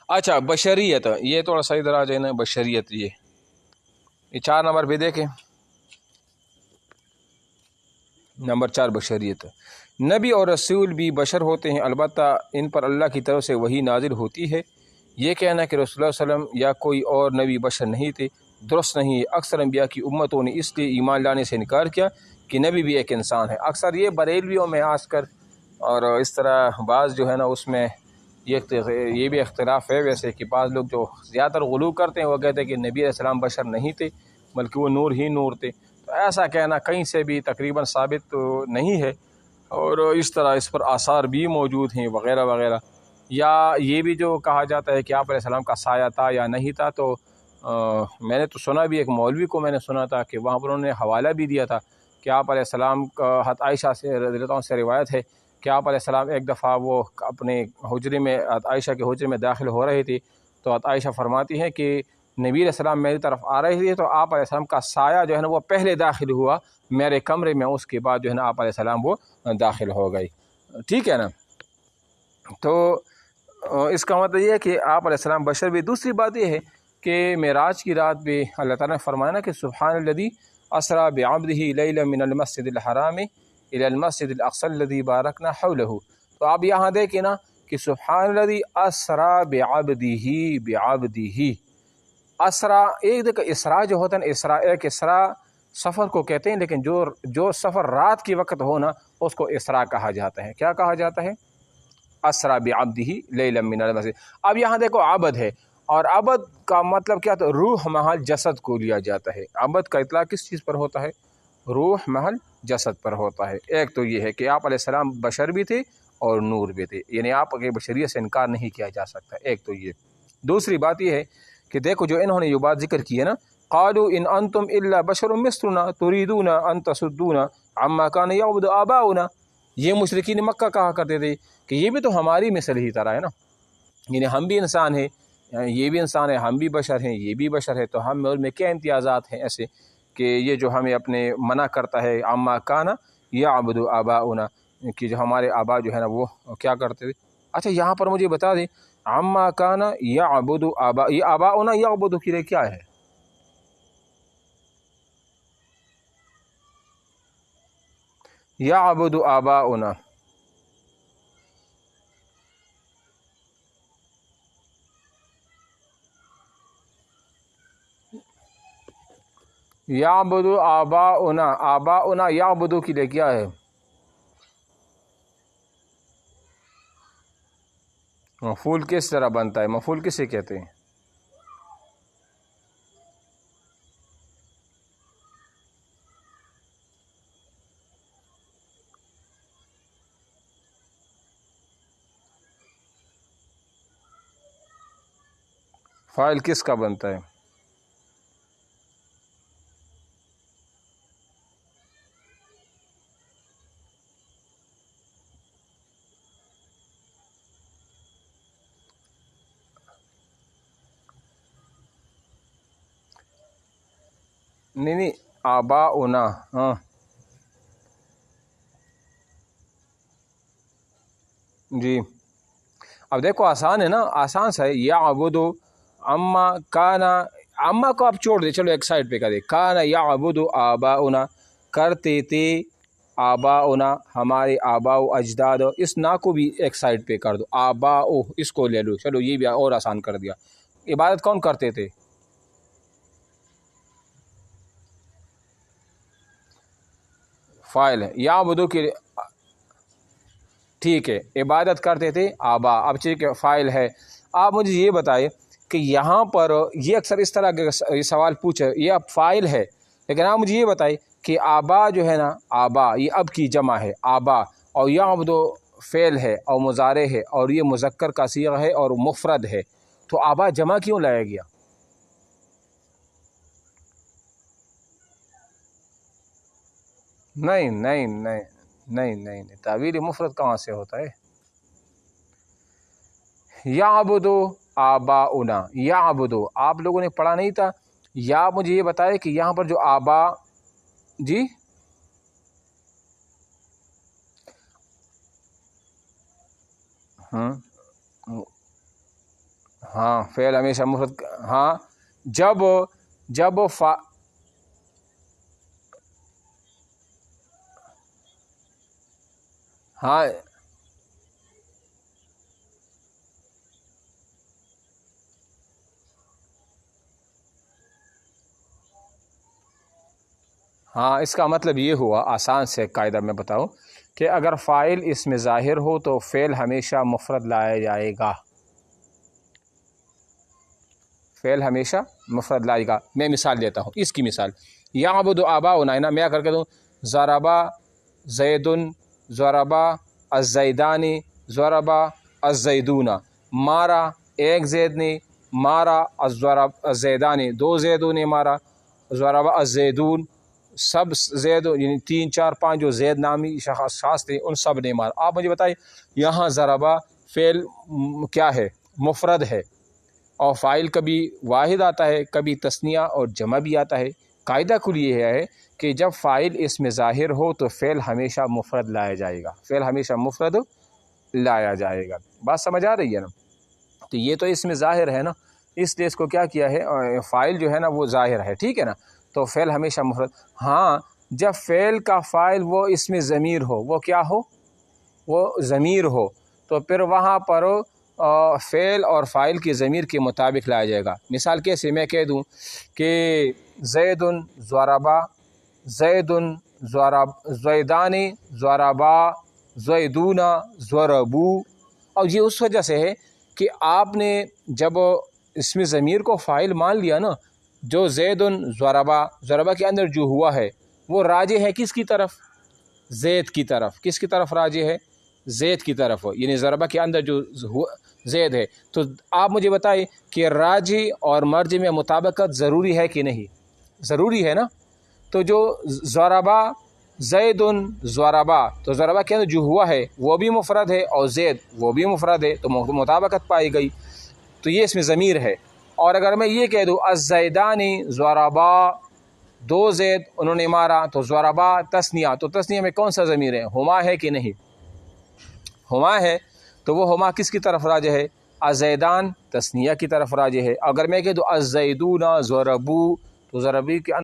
اچھا بشریت، یہ تھوڑا سا ادھر آ جائے نا، بشریت یہ 4 نمبر پہ دیکھیں، نمبر 4 بشریت. نبی اور رسول بھی بشر ہوتے ہیں، البتہ ان پر اللہ کی طرف سے وحی نازل ہوتی ہے. یہ کہنا کہ رسول اللہ صلی اللہ علیہ وسلم یا کوئی اور نبی بشر نہیں تھے درست نہیں ہے. اکثر انبیاء کی امتوں نے اس لیے ایمان لانے سے انکار کیا کہ نبی بھی ایک انسان ہے. اکثر یہ بریلویوں میں آج کر اور اس طرح بعض جو ہے نا اس میں یہ بھی اختلاف ہے ویسے، کہ بعض لوگ جو زیادہ تر غلو کرتے ہیں وہ کہتے ہیں کہ نبی علیہ السلام بشر نہیں تھے بلکہ وہ نور ہی نور تھے. تو ایسا کہنا کہیں سے بھی تقریباً ثابت تو نہیں ہے، اور اس طرح اس پر آثار بھی موجود ہیں وغیرہ وغیرہ. یا یہ بھی جو کہا جاتا ہے کہ آپ علیہ السلام کا سایہ تھا یا نہیں تھا، تو میں نے تو سنا بھی، ایک مولوی کو میں نے سنا تھا کہ وہاں پر انہوں نے حوالہ بھی دیا تھا کہ آپ علیہ السلام کا، حضرت عائشہ سے رضی اللہ عنہ سے روایت ہے کہ آپ علیہ السلام ایک دفعہ وہ اپنے حجرے میں، حضرت عائشہ کے حجرے میں داخل ہو رہے تھے، تو حضرت عائشہ فرماتی ہیں کہ نبی علیہ السلام میری طرف آ رہے تھے تو آپ علیہ السلام کا سایہ جو ہے نا وہ پہلے داخل ہوا میرے کمرے میں، اس کے بعد جو ہے نا آپ علیہ السلام وہ داخل ہو گئی. ٹھیک ہے نا. تو اس کا مطلب یہ ہے کہ آپ علیہ السلام بشر بھی. دوسری بات یہ ہے کہ معراج کی رات بھی اللہ تعالیٰ نے فرمایا نا کہ سبحان الذی اسریٰ بعبدہ لیلا من المسجد الحرام الی المسجد الاقصی الذی بارکنا حولہ. تو آپ یہاں دیکھیں نا کہ سبحان الذی اسریٰ بعبدہ. اسرا ایک دیکھو، اسراء جو ہوتا ہے نا، اسراء ایک اسراء سفر کو کہتے ہیں، لیکن جو سفر رات کی وقت ہونا اس کو اسراء کہا جاتا ہے. کیا کہا جاتا ہے؟ اسرا بعبدہ لیلا من المسجد. اب یہاں دیکھو عبد ہے، اور عبد کا مطلب کیا تھا؟ روح محل جسد کو لیا جاتا ہے. عبد کا اطلاق کس چیز پر ہوتا ہے؟ روح محل جسد پر ہوتا ہے. ایک تو یہ ہے کہ آپ علیہ السلام بشر بھی تھے اور نور بھی تھے، یعنی آپ کے بشریت سے انکار نہیں کیا جا سکتا. ایک تو یہ. دوسری بات یہ ہے کہ دیکھو جو انہوں نے یہ بات ذکر کی ہے نا، قالوا ان انتم الا بشر مثلنا تريدون ان تصدونا عما كان يعبد آباؤنا. یہ مشرکین مکہ کہا کرتے تھے کہ یہ بھی تو ہماری مثل ہی طرح ہے نا، یعنی ہم بھی انسان ہیں، یہ بھی انسان ہے، ہم بھی بشر ہیں، یہ بھی بشر ہے، تو ہم اور میں کیا امتیازات ہیں ایسے کہ یہ جو ہمیں اپنے منع کرتا ہے عما كان يعبد آباؤنا، کہ جو ہمارے آبا جو ہے نا وہ کیا کرتے تھے. اچھا یہاں پر مجھے بتا دیں عما كان يعبد آبا، یہ آباؤنا يعبد کے لیے کیا ہے؟ يعبد آباؤنا، یعبد آباؤنا، آباؤنا یعبد کے لیے کیا ہے؟ مفعول کس طرح بنتا ہے؟ مفعول کسے کہتے ہیں؟ فاعل کس کا بنتا ہے؟ نہیں آباؤنا. ہاں جی اب دیکھو آسان ہے نا، آسان سا ہے. یعبدو اما کانا، اما کو آپ چھوڑ دے، چلو ایک سائڈ پہ کر دے. کانا یعبدو آباؤنا، کرتے تھے آباؤنا ہمارے آبا و اجداد. اس نا کو بھی ایک سائڈ پہ کر دو، آباؤ اس کو لے لو، چلو یہ بھی اور آسان کر دیا. عبادت کون کرتے تھے؟ فاعل ہے. یعبدو کے ٹھیک ہے، عبادت کرتے تھے آبا. اب ٹھیک ہے فاعل ہے. آپ مجھے یہ بتائیں کہ یہاں پر یہ اکثر اس طرح کے یہ سوال پوچھے، یہ اب فاعل ہے، لیکن آپ مجھے یہ بتائیں کہ آبا جو ہے نا، آبا یہ اب کی جمع ہے آبا، اور یعبدو فعل ہے اور مضارع ہے، اور یہ مذکر کا صیغہ ہے اور مفرد ہے، تو آبا جمع کیوں لایا گیا؟ نہیں نہیں نہیں نہیں نہیں نہیں، تعویل مفرد کہاں سے ہوتا ہے؟ یعبدو آباؤنا، یعبدو آپ لوگوں نے پڑھا نہیں تھا. یا مجھے یہ بتائے کہ یہاں پر جو آبا، جی ہاں ہاں فعل ہمیشہ مفرد، ہاں جب ہاں ہاں اس کا مطلب یہ ہوا، آسان سے قاعدہ میں بتاؤں کہ اگر فاعل اس میں ظاہر ہو تو فعل ہمیشہ مفرد لایا جائے گا، فعل ہمیشہ مفرد لائے گا۔ میں مثال دیتا ہوں، اس کی مثال یعبد آباؤنا، نا میں کر کے دوں ضربا زید، ضربا الزیدانی، ضربا الزیدون، مارا ایک زید نے، مارا الزیدانی دو زیدوں نے مارا، ضربا الزیدون سب زید یعنی 3 4 5 جو زید نامی شخص تھے ان سب نے مارا۔ آپ مجھے بتائیے یہاں ضربا فعل کیا ہے؟ مفرد ہے، اور فاعل کبھی واحد آتا ہے، کبھی تثنیہ اور جمع بھی آتا ہے۔ قاعدہ کل یہ ہے کہ جب فاعل اس میں ظاہر ہو تو فعل ہمیشہ مفرد لایا جائے گا، فعل ہمیشہ مفرد لایا جائے گا۔ بات سمجھ آ رہی ہے نا؟ تو یہ تو اس میں ظاہر ہے نا، اس لیے اس کو کیا کیا ہے، فاعل جو ہے نا وہ ظاہر ہے، ٹھیک ہے نا، تو فعل ہمیشہ مفرد۔ ہاں جب فعل کا فاعل وہ اس میں ضمیر ہو، وہ کیا ہو، وہ ضمیر ہو، تو پھر وہاں پر فعل اور فاعل کی ضمیر کے مطابق لایا جائے گا۔ مثال کیسے میں کہہ دوں کہ زید ضربا، زید زیدانی ضربا، زیدون ضربو، اور یہ اس وجہ سے ہے کہ آپ نے جب اس میں ضمیر کو فاعل مان لیا نا، جو زید ضربا، ضربا کے اندر جو ہوا ہے وہ راجع ہے کس کی طرف؟ زید کی طرف۔ کس کی طرف راجع ہے؟ زید کی طرف، یعنی ضربہ کے اندر جو زید ہے۔ تو آپ مجھے بتائیں کہ راجع اور مرجع میں مطابقت ضروری ہے کہ نہیں؟ ضروری ہے نا۔ تو جو ضربہ زید ضربا، تو ضربہ کے اندر جو ہوا ہے وہ بھی مفرد ہے اور زید وہ بھی مفرد ہے، تو مطابقت پائی گئی، تو یہ اس میں ضمیر ہے۔ اور اگر میں یہ کہہ دوں الزیدانی ضربا، دو زید انہوں نے مارا، تو ضربا تثنیہ، تو تثنیہ میں کون سا ضمیر ہے؟ ہما ہے کہ نہیں؟ ہما ہے، تو وہ ہما کس کی طرف راجع ہے؟ الزیدان تثنیہ کی طرف راجع ہے۔ اگر میں کہہ دوں الزیدون ضربو، تو ضربی کے